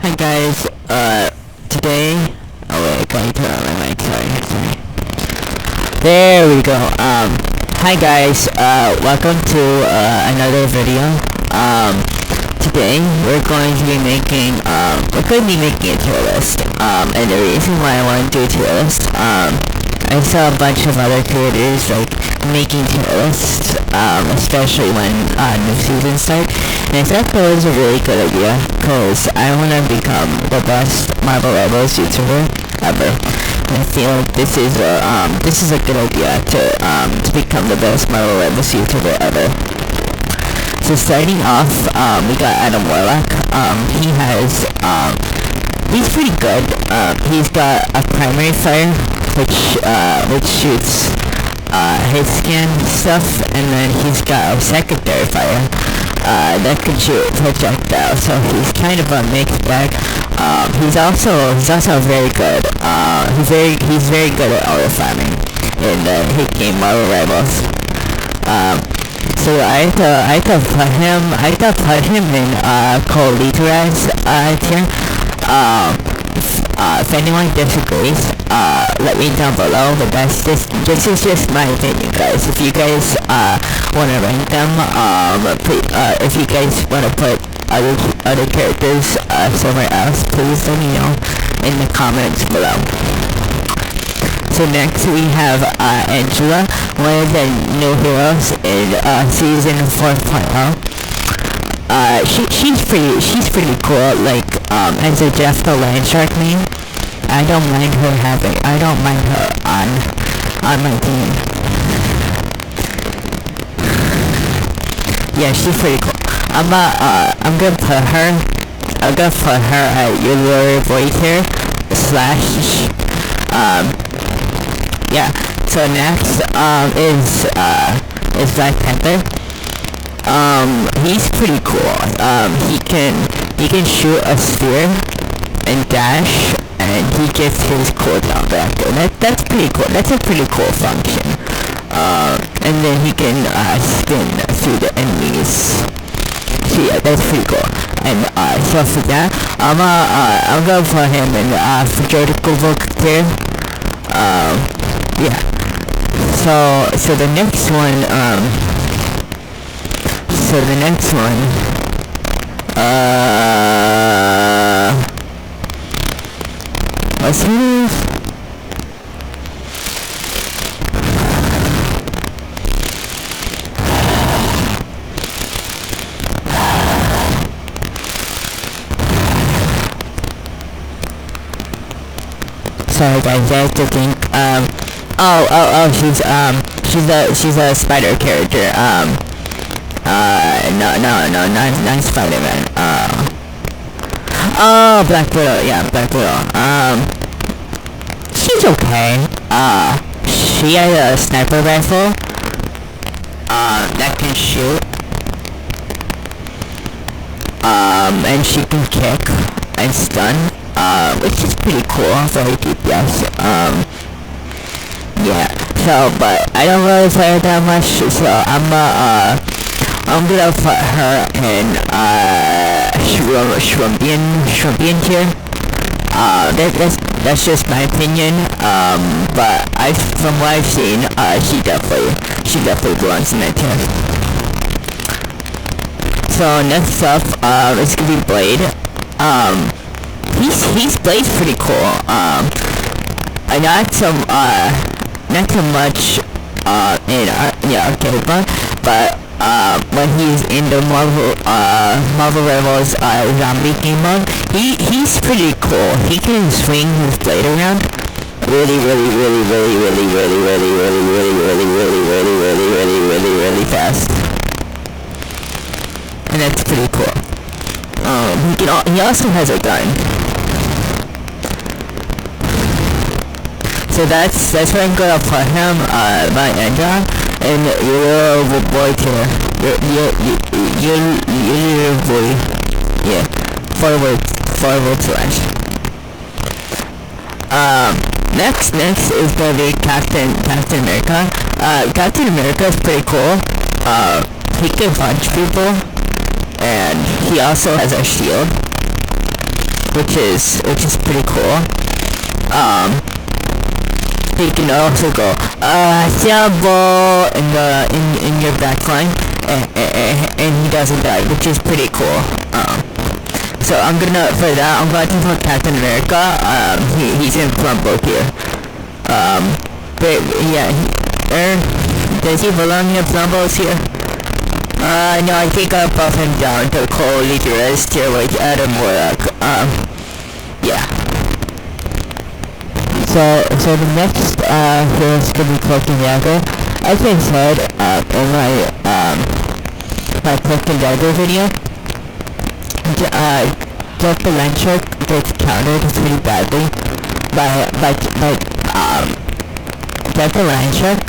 Hi guys, today, oh wait, I gotta turn on my mic, sorry. There we go. Hi guys, welcome to, another video. Today, we're going to be making a tier list. And the reason why I want to do a tier list, I saw a bunch of other creators, like, making tier lists, especially when, new season starts. And I thought that was a really good idea, because I want to become the best Marvel Rebels YouTuber ever. And I feel like this is a good idea to become the best Marvel Rebels YouTuber ever. So starting off, we got Adam Warlock. He's pretty good. He's got a primary fire, which shoots, hit scan stuff, and then he's got a secondary fire, that can shoot projectiles, so he's kind of a mixed bag. He's also very good. He's very good at auto farming in the hit game Marvel Rebels. So I thought put him in Coliteraz tier. If anyone disagrees, let me down below, but this is just my opinion, guys. If you guys want to rank them, if you guys want to put other characters somewhere else, please let me know in the comments below. So next we have Angela, one of the new heroes in season 4.0. She's pretty cool. Like, as a Jeff the Landshark main, I don't mind her on my team. Yeah, she's pretty cool. I'm gonna put her at your boy tier / yeah. So next is Black Panther. He's pretty cool. He can shoot a sphere and dash, and he gets his cooldown back. And that's pretty cool. That's a pretty cool function. And then he can spin through the enemies. So yeah, that's pretty cool. And so for that, I'm gonna put him in vertical book tier. Yeah. So the next one, what's his name? Sorry guys, I have to think. She's a spider character. No, not Spider-Man. Oh, Black Widow. Yeah, Black Widow. She's okay. She has a sniper rifle, that can shoot. And she can kick and stun, which is pretty cool for her DPS. Yeah. So, but I don't really play her that much, so I'm gonna put her in Shrumbian tier. That's just my opinion. But from what I've seen, she definitely belongs in that tier. So next up, it's gonna be Blade. Blade's pretty cool. Not so much in arcade mode, but when he's in the Marvel Rebels zombie game mode, he's pretty cool. He can swing his blade around really fast, and that's pretty cool. He also has a gun. So that's where I'm gonna put him, my Angela, and your little boy tier. Your little boy. Yeah. Forward slash. Next is gonna be Captain America. Captain America is pretty cool. He can punch people, and he also has a shield. which is pretty cool. You can also go Sabo in your backline, and he doesn't die, which is pretty cool. So I'm going to put Captain America. He's in Plumbo here. But yeah, does he belong here? Plumbo's here. No, I think I'll buff him down to co-leaderist here with Adam Warlock. Yeah. So the next here is gonna be Cloak and Dagger. As I said in my Cloak and Dagger video, Dr. Lanchuk gets countered pretty badly by Dr. Lanchuk.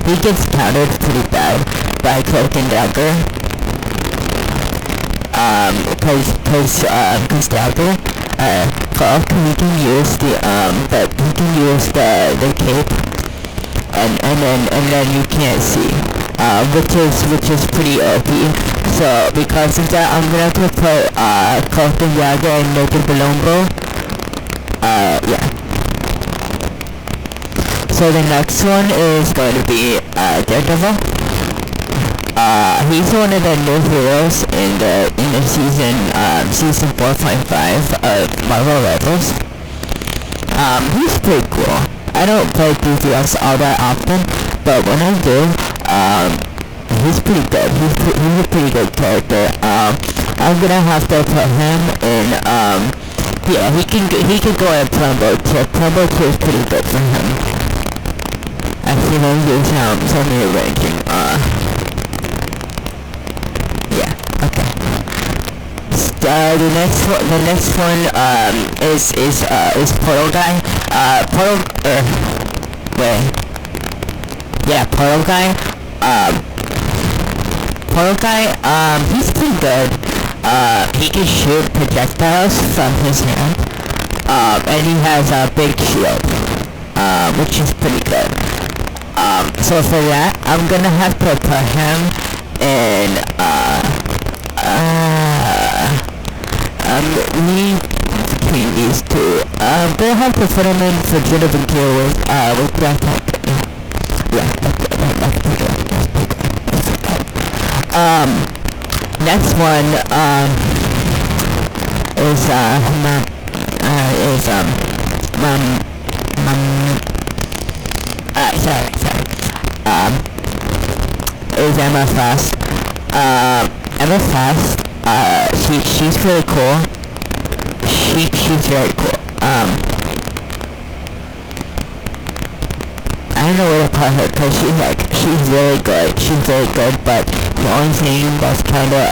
He gets countered pretty bad by Cloak and Dagger. Cause Dagger, Cloak, he can use the cape, and then you can't see, which is pretty OP. So because of that, I'm gonna have to put Cloak and Dagger and Naked Balombo. Yeah. So the next one is going to be Daredevil. He's one of the new heroes in the season 4.5 of Marvel Rivals. He's pretty cool. I don't play BTS all that often, but when I do, he's pretty good. He's a pretty good character. I'm gonna have to put him in. Yeah, he can go in Plumbo 2. Plumbo 2 is pretty good for him. Actually, let me do some rearranging. Yeah, okay. The next one is Portal Guy. Portal Guy. Portal Guy, he's pretty good. He can shoot projectiles from his hand. And he has a big shield, which is pretty good. So for that, I'm gonna have to put him in, between these two. I'm gonna have to put him in for Jennifer Gear with Black Panther. Yeah, that's pretty good. Next one, is Emma Frost. Emma Frost, she's really cool. She's very cool. I don't know where to put her, cause she's really good. She's very good, but the only thing that's kinda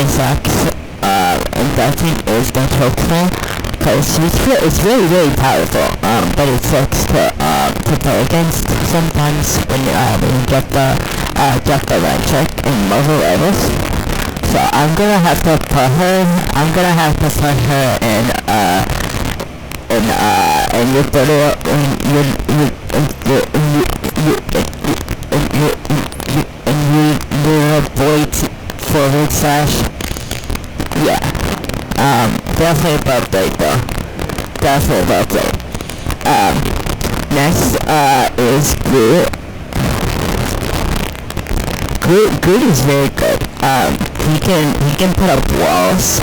sucks, and that thing is the chokeman, cause it's really powerful, but it sucks to play against sometimes when you get the Lanchuk in Marvel Rivals. So I'm gonna have to put her in your avoid forward slash. Yeah. Definitely above blade though. Definitely above blade. Next, is Groot. Groot is very good. He can put up walls,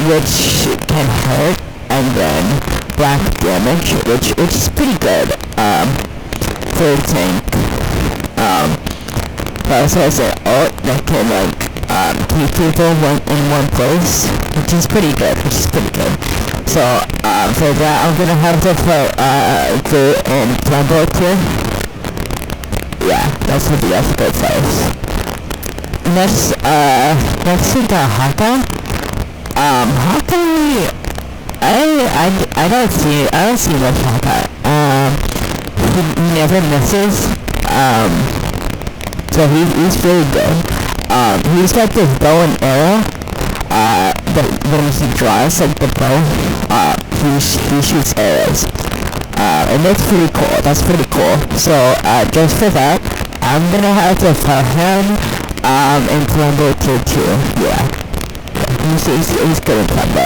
which can hurt, and then black damage, which is pretty good, for a tank. He also has an ult that can, keep people in one place, which is pretty good. So, for that, I'm gonna have to put, Groot in Plumbo tier. Yeah, that's a good place. Next we got Hawkeye. Hawkeye, I don't see much Hawkeye. He never misses. So he's really good. He's got this bow and arrow. When he draws like the bow, he shoots arrows. And that's pretty cool. So, just for that, I'm gonna have to put him, in Plumbo tier 2, yeah. He's good in combo.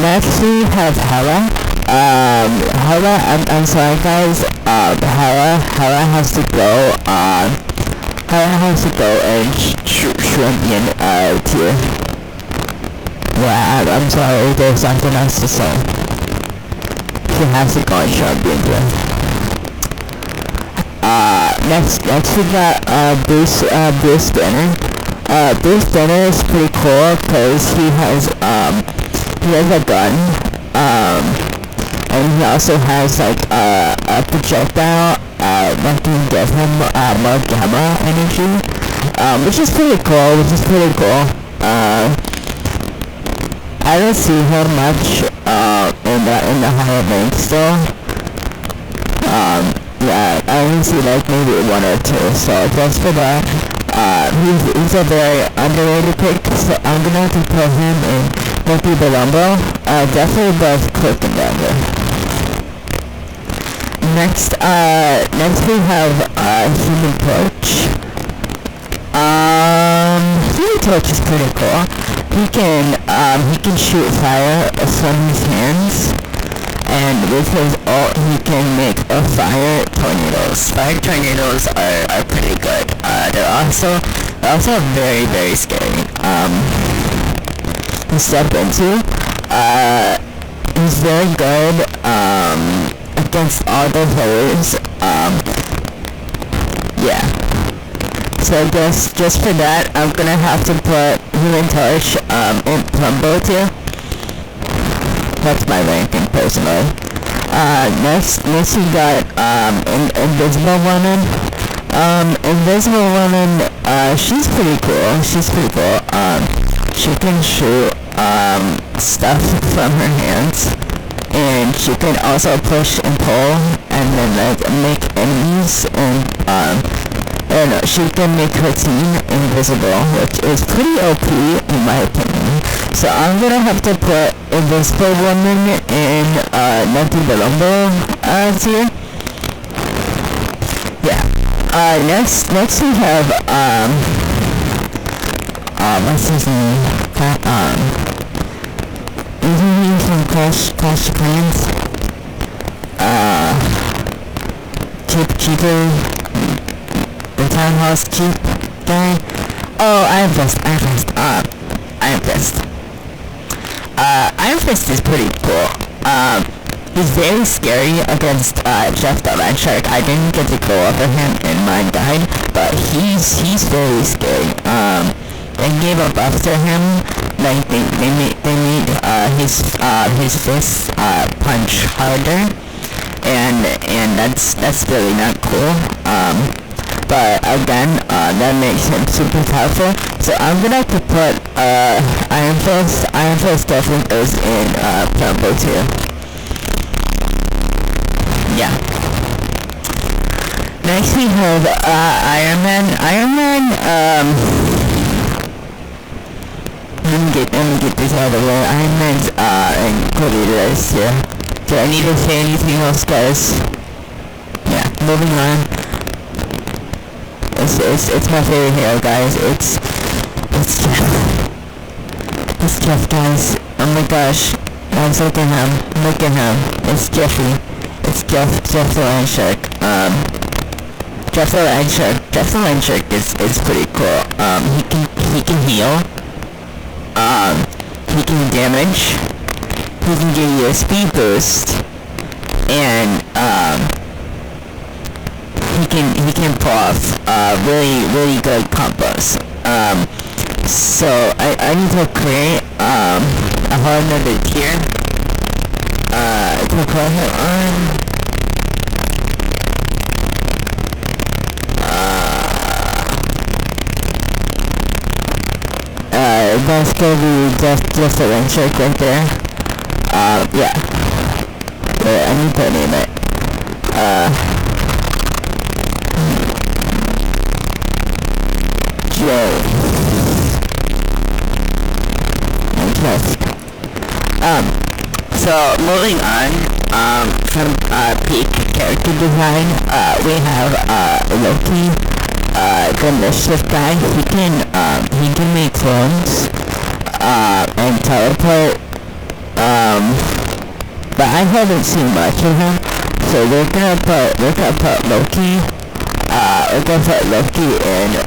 Next we have Hela. Hela, I'm sorry guys, Hela has to go, Hela has to go in Shrimpian, tier. Yeah, I'm sorry, there's something else to say. She has to go in Shrimpian tier. Next we got, Bruce Banner. Bruce Banner is pretty cool, cause he has a gun, and he also has like a projectile that can give him more gamma energy, which is pretty cool. I don't see him much in the higher ranks though. Yeah, I only see like maybe one or two. So just for that, he's a very underrated pick. So I'm gonna have to put him in Multi Belumbo. Definitely above Click and Dagger. Next we have Human Torch. Human Torch is pretty cool. He can shoot fire from his hands, and with his ult he can make fire tornadoes. Fire tornadoes are pretty good. They're also very, very scary to step into. He's very good against all the players. Yeah. So just for that, I'm gonna have to put Human Torch in Plumbo tier. That's my ranking personally. Next we got Invisible Woman. Invisible Woman, she's pretty cool. She can shoot stuff from her hands, and she can also push and pull, and then like make enemies, and she can make her team invisible, which is pretty OP in my opinion. So I'm gonna have to put Invisible Woman in Nothing Belumbo tier. Yeah. Next we have what's his name? Isn't he from Clash of Clans? Cheaper, the Town Hall's cheap guy. Oh, Iron Fist. Iron Fist is pretty cool. He's very scary against Jeff the Land Shark. I didn't get to go over him in my guide, but he's very scary. They gave a buff to him. Like they made his fists punch harder, and that's really not cool. But again, that makes him super powerful. So I'm gonna have to put Iron Fist. Iron Fist definitely goes in Plumbo tier. Yeah. Next we have Iron Man. Let me get this out of the way. Iron Man's included this here. Do I need to say anything else, guys? Yeah, moving on. It's my favorite hero, guys. It's Jeff, guys. Oh my gosh. Guys, look at him. It's Jeffy. It's Jeff the Land Shark. Jeff the Land Shark is pretty cool. He can heal. He can damage. He can give you a speed boost, and he can pull off really good combos. So I need to create a whole another tier to put him on. That's gonna be just a Land Shark right there. Yeah. Wait, I need to name it. Joe. So moving on, from peak character design, we have Loki, the mischief guy. He can make clones. teleport, but I haven't seen much of him, so we're gonna put Loki, we're gonna put Loki in,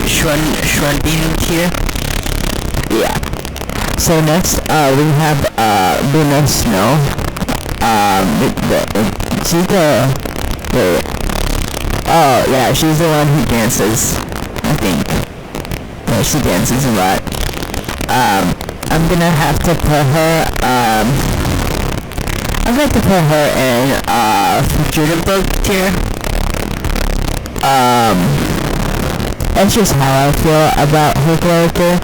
Shrunbean tier. Yeah. So next, we have, Luna Snow. She's oh, yeah, she's the one who dances, I think. Yeah, she dances a lot. I'm gonna have to put her, I'm going to put her in, Judabug tier. That's just how I feel about her character.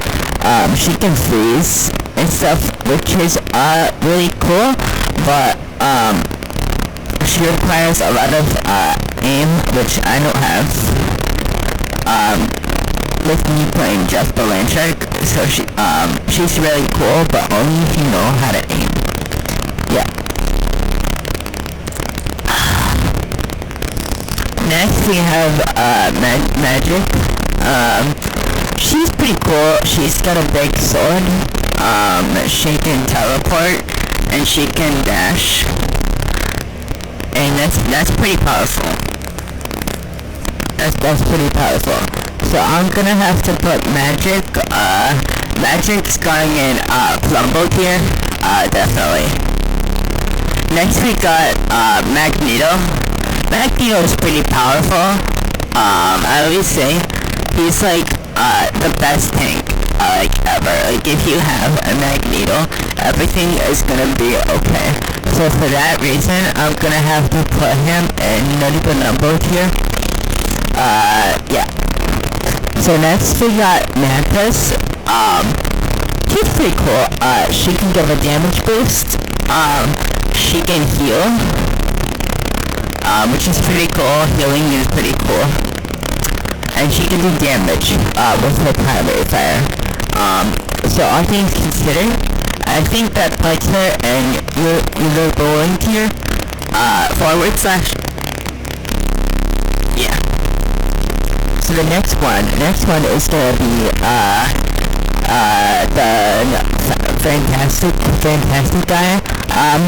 She can freeze and stuff, which is, really cool, but, she requires a lot of, aim, which I don't have, with me playing just the Landshark, so she's really cool, but only if you know how to aim. Yeah. Next we have, Magic. She's pretty cool. She's got a big sword, she can teleport, and she can dash. And that's pretty powerful. That's pretty powerful. So I'm gonna have to put Magic. Magic's going in Plumbo tier. Definitely. Next we got Magneto. Magneto is pretty powerful. I always say he's like the best tank like ever. Like if you have a Magneto, everything is gonna be okay. So for that reason, I'm gonna have to put him in Nutty Number tier. Yeah. So next we got Mantis. She's pretty cool. She can give a damage boost. She can heal. Which is pretty cool. Healing is pretty cool. And she can do damage, with her primary fire. So all things considered, I think that puts her in your bowling tier, / yeah. So the next one is gonna be, the fantastic guy.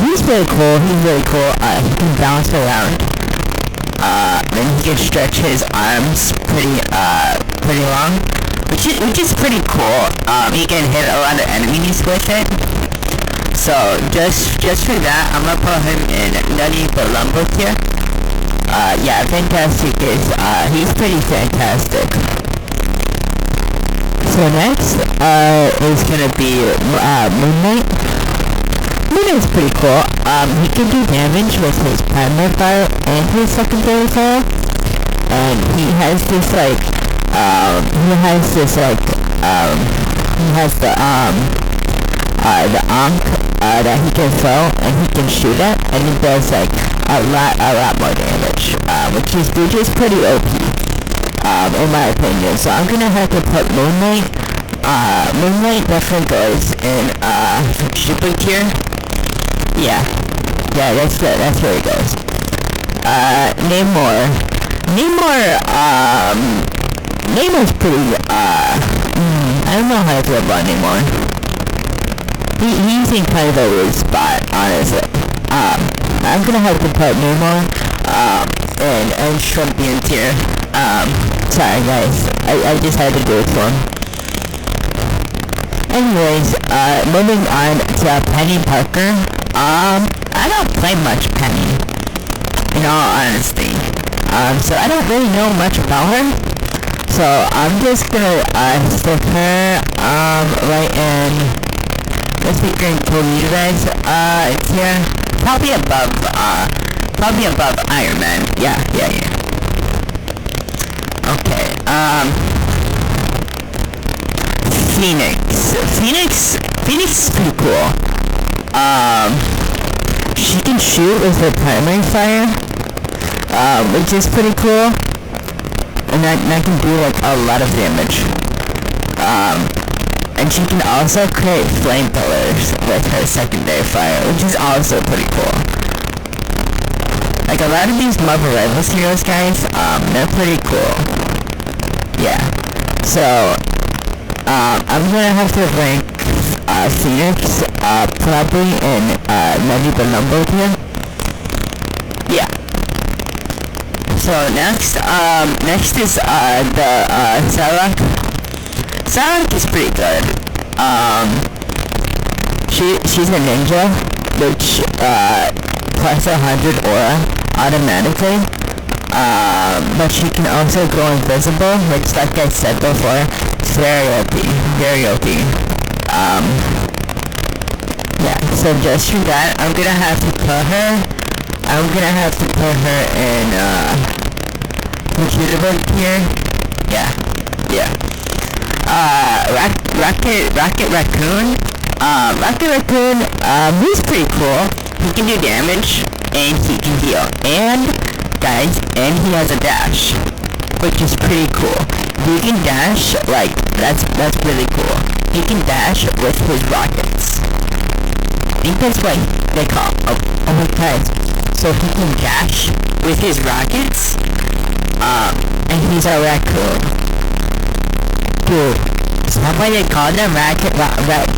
He's really cool, he can bounce around, and he can stretch his arms pretty long, which is pretty cool. He can hit a lot of enemies with it. So just for that, I'm gonna put him in Nutty but Lumbo tier. Yeah, Fantastic is, he's pretty fantastic. So next, is gonna be, Moon Knight. Moon Knight's pretty cool. He can do damage with his primary fire and his secondary fire. And he has this, like, he has the Ankh, that he can throw and he can shoot at, and he does, like, a lot more damage, which is pretty OP, in my opinion. So I'm gonna have to put Moon Knight. Moon Knight definitely goes in, super tier. Yeah, that's where he goes. Namor. Namor's pretty, I don't know how to feel about Namor. He's in kind of a weird spot, honestly. I'm gonna have to put Namor, and Shrunbean tier. Sorry guys, I just had to do it for him. Anyways, moving on to Penny Parker. I don't play much Penny, in all honesty. So I don't really know much about her. So I'm just gonna, stick her, right in, let's be going to you guys, it's here, probably above Iron Man. Yeah. Okay, Phoenix is pretty cool. She can shoot with her primary fire, which is pretty cool, and that can do like a lot of damage. And she can also create flame pillars with her secondary fire, which is also pretty cool. Like a lot of these Marvel Rivals heroes, guys, they're pretty cool. Yeah. So, I'm gonna have to rank Phoenix, probably in, Nutty the Lumbo tier. Yeah. So next is, the, Sarah. Sarah is pretty good. She's a ninja, which, plus 100 aura automatically. But she can also go invisible, which, like I said before, is very OP, very OP. Yeah, so just for that, I'm gonna have to put her in, computer book here. Yeah. Rocket Raccoon. Rocket Raccoon, he's pretty cool. He can do damage, and he can heal. And, guys, and he has a dash, which is pretty cool. He can dash, like, that's really cool. He can dash with his rockets. I think that's what they call, oh my god. So he can dash with his rockets, and he's a raccoon. Dude, is that why they call them Rocket Raccoon?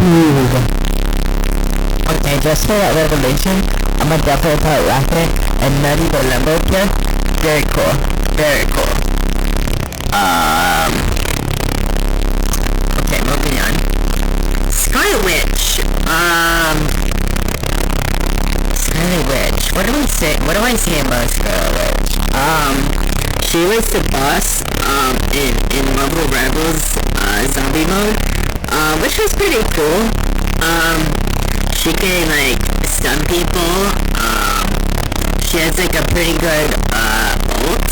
Dude. Okay, just for that revelation, I'm gonna definitely put Rocket and Nutty the Lumbo here. Very cool. Okay, moving on. Scarlet Witch. Scarlet Witch. What do I say about Scarlet Witch? She was the boss, in Marvel Rebels, zombie mode, which was pretty cool. She can, like, stun people. She has, like, a pretty good, ult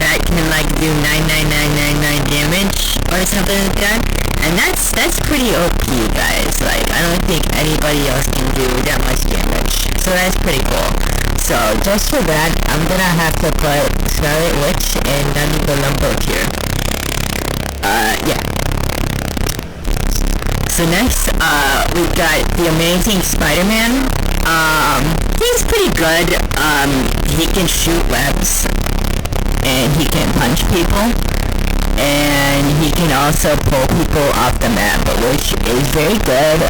that can, like, do 99999 damage or something like that. And that's pretty OP, guys. Like, I don't think anybody else can do that much damage. So that's pretty cool. So, just for that, I'm gonna have to put Scarlet Witch and Nutty the Lumbo here. Yeah. So next, we've got the Amazing Spider-Man. He's pretty good. He can shoot webs, and he can punch people. And he can also pull people off the map, which is very good,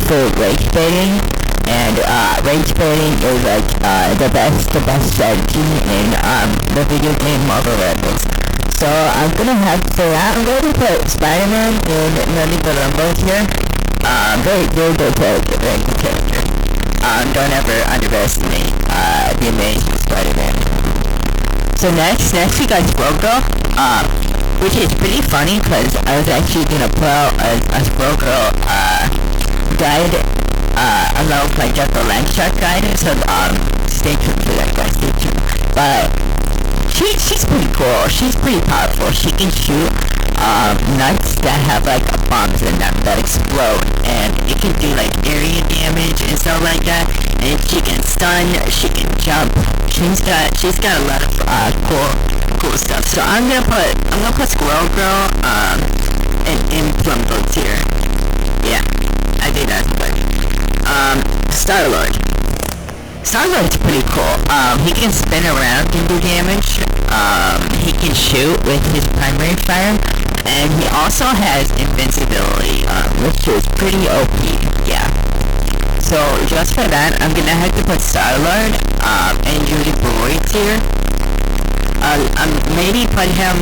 for rage baiting. And, rage baiting is, like, the best strategy in, the video game Marvel Rebels. So, I'm gonna have to, I'm going to put Spider-Man in Nutty the Lumbo here. Very good character. Don't ever underestimate, the Amazing Spider-Man. So next we got Squirrel Girl, which is pretty funny, because I was actually gonna put out a Squirrel Girl, guide, along with my Jeff the Landshark guide, so, stay tuned for that, guys, stay tuned. But, she's pretty cool, she's pretty powerful. She can shoot, nuts that have, like, bombs in them that explode, and it can do, like, area damage and stuff like that. And she can stun, she can jump. She's got a lot of, cool stuff. So I'm gonna put Squirrel Girl, in Plum Boats here. Yeah, I think that's good. Star-Lord. Star-Lord's pretty cool. He can spin around and do damage. He can shoot with his primary fire. And he also has invincibility, which is pretty OP, yeah. So, just for that, I'm gonna have to put Star-Lord, and Judy Boyd here. Maybe put him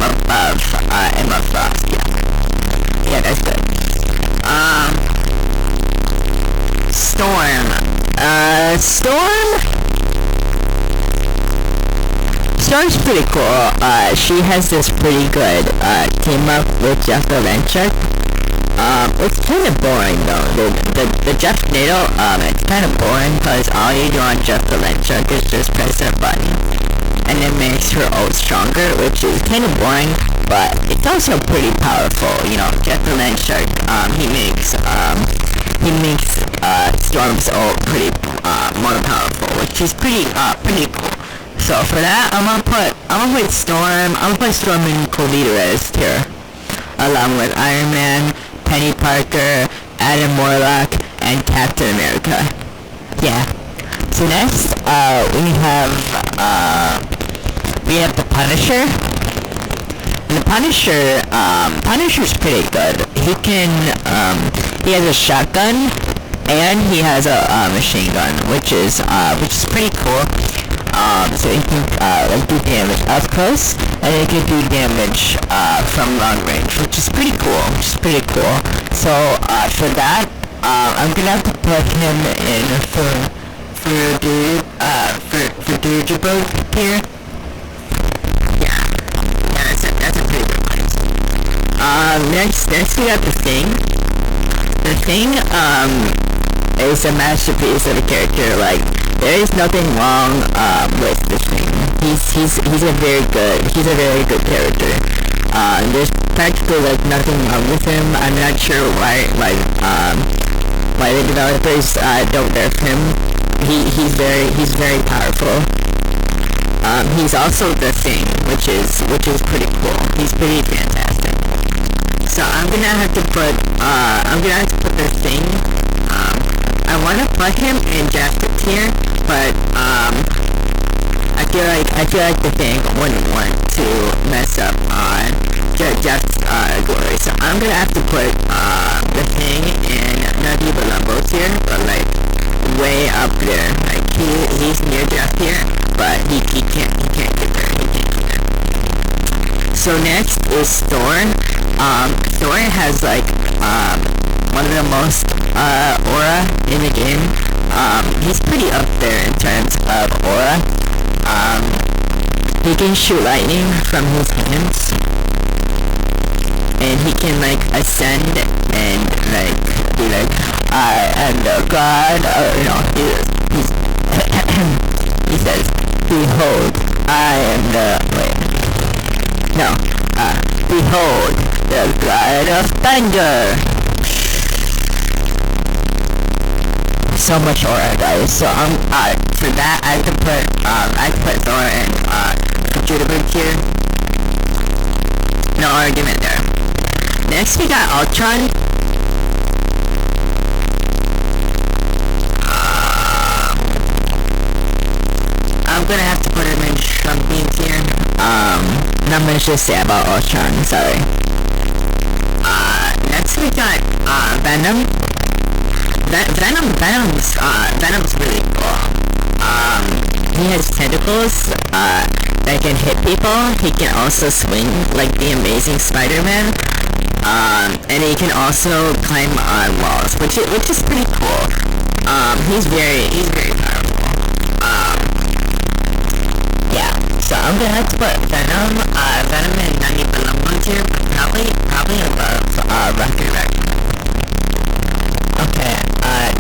above, Emma Frost, yeah. Yeah, that's good. Storm. Storm's pretty cool. She has this pretty good, team up with Jeff the Landshark. It's kind of boring though. The Jeff Nato, it's kind of boring because all you do on Jeff the Landshark is just press that button, and it makes her ult stronger, which is kind of boring, but it's also pretty powerful. You know, Jeff the Landshark, he makes Storm's ult pretty, more powerful, which is pretty cool. So for that, I'm gonna put Storm in co-leaderist here, along with Iron Man, Penny Parker, Adam Warlock, and Captain America. Yeah. So next, we have the Punisher. And the Punisher's pretty good. He has a shotgun, and he has a machine gun, which is pretty cool. So he can do damage up close, and he can do damage from long range, which is pretty cool. So for that, I'm gonna have to put him in for dirigible here. Yeah, that's a pretty good place. Next we got the Thing. The Thing is a masterpiece of a character. Like, there is nothing wrong with the Thing. He's a very good character. There's practically like nothing wrong with him. I'm not sure why the developers don't nerf him. He's very powerful. He's also the Thing, which is pretty cool. He's pretty fantastic. So I'm gonna have to put the Thing. I wanna put him in Jasper tier, but I feel like the Thing wouldn't want to mess up on Jeff's glory. So I'm gonna have to put the Thing in Nutty Balumbo tier, but like way up there. Like he's near Jeff here, but he can't get there. So next is Thor. Thor has like one of the most aura in the game. He's pretty up there in terms of aura. He can shoot lightning from his hands, and he can like ascend and like be like, I am the god. He says, behold, I am the behold the god of thunder. So much aura, guys. So for that I could put Thor in computer tier. No argument there. Next we got Ultron. I'm gonna have to put him in Champion tier. Not much to say about Ultron, sorry. Next we got Venom. Venom's really cool. He has tentacles that can hit people. He can also swing like the Amazing Spider-Man. And he can also climb on walls, which is pretty cool. He's very powerful. Yeah. So I'm gonna have to put Venom and Nani Balumbo tier, probably above Rocket Raccoon. Okay,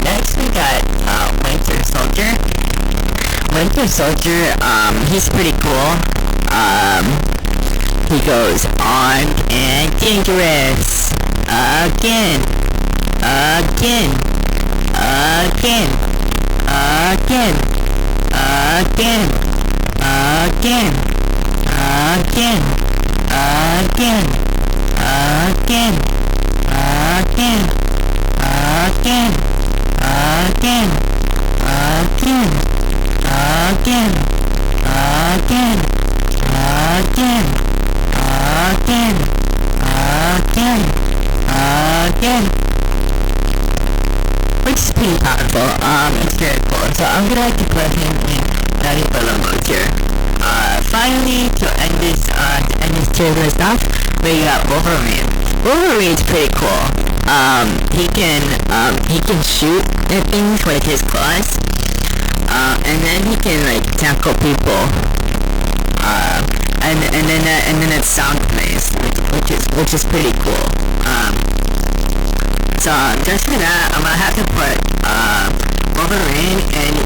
next we got Winter Soldier. Winter Soldier, he's pretty cool. He goes armed and dangerous. Again. Which is pretty powerful. It's very cool. So I'm gonna have to put him in Nutty Balumbo tier. Finally, to end this tier list off, we got Wolverine. Wolverine's pretty cool. He can shoot at things with his claws. And then he can like tackle people. And then that sound plays, which is pretty cool. So just for that, I'm gonna have to put Wolverine and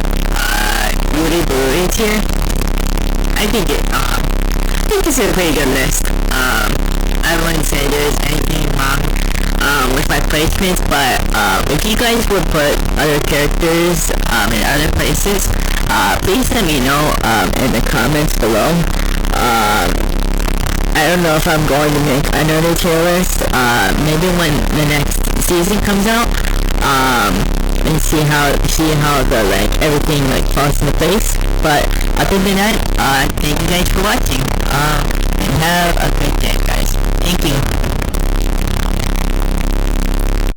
Woody Blu-ray tier. I think it's a pretty good list. I wouldn't say there's anything wrong with my placements, but if you guys would put other characters in other places, please let me know in the comments below. I don't know if I'm going to make another tier list. Maybe when the next season comes out. and see how the like everything like falls into place. But other than that, thank you guys for watching. And have a great day.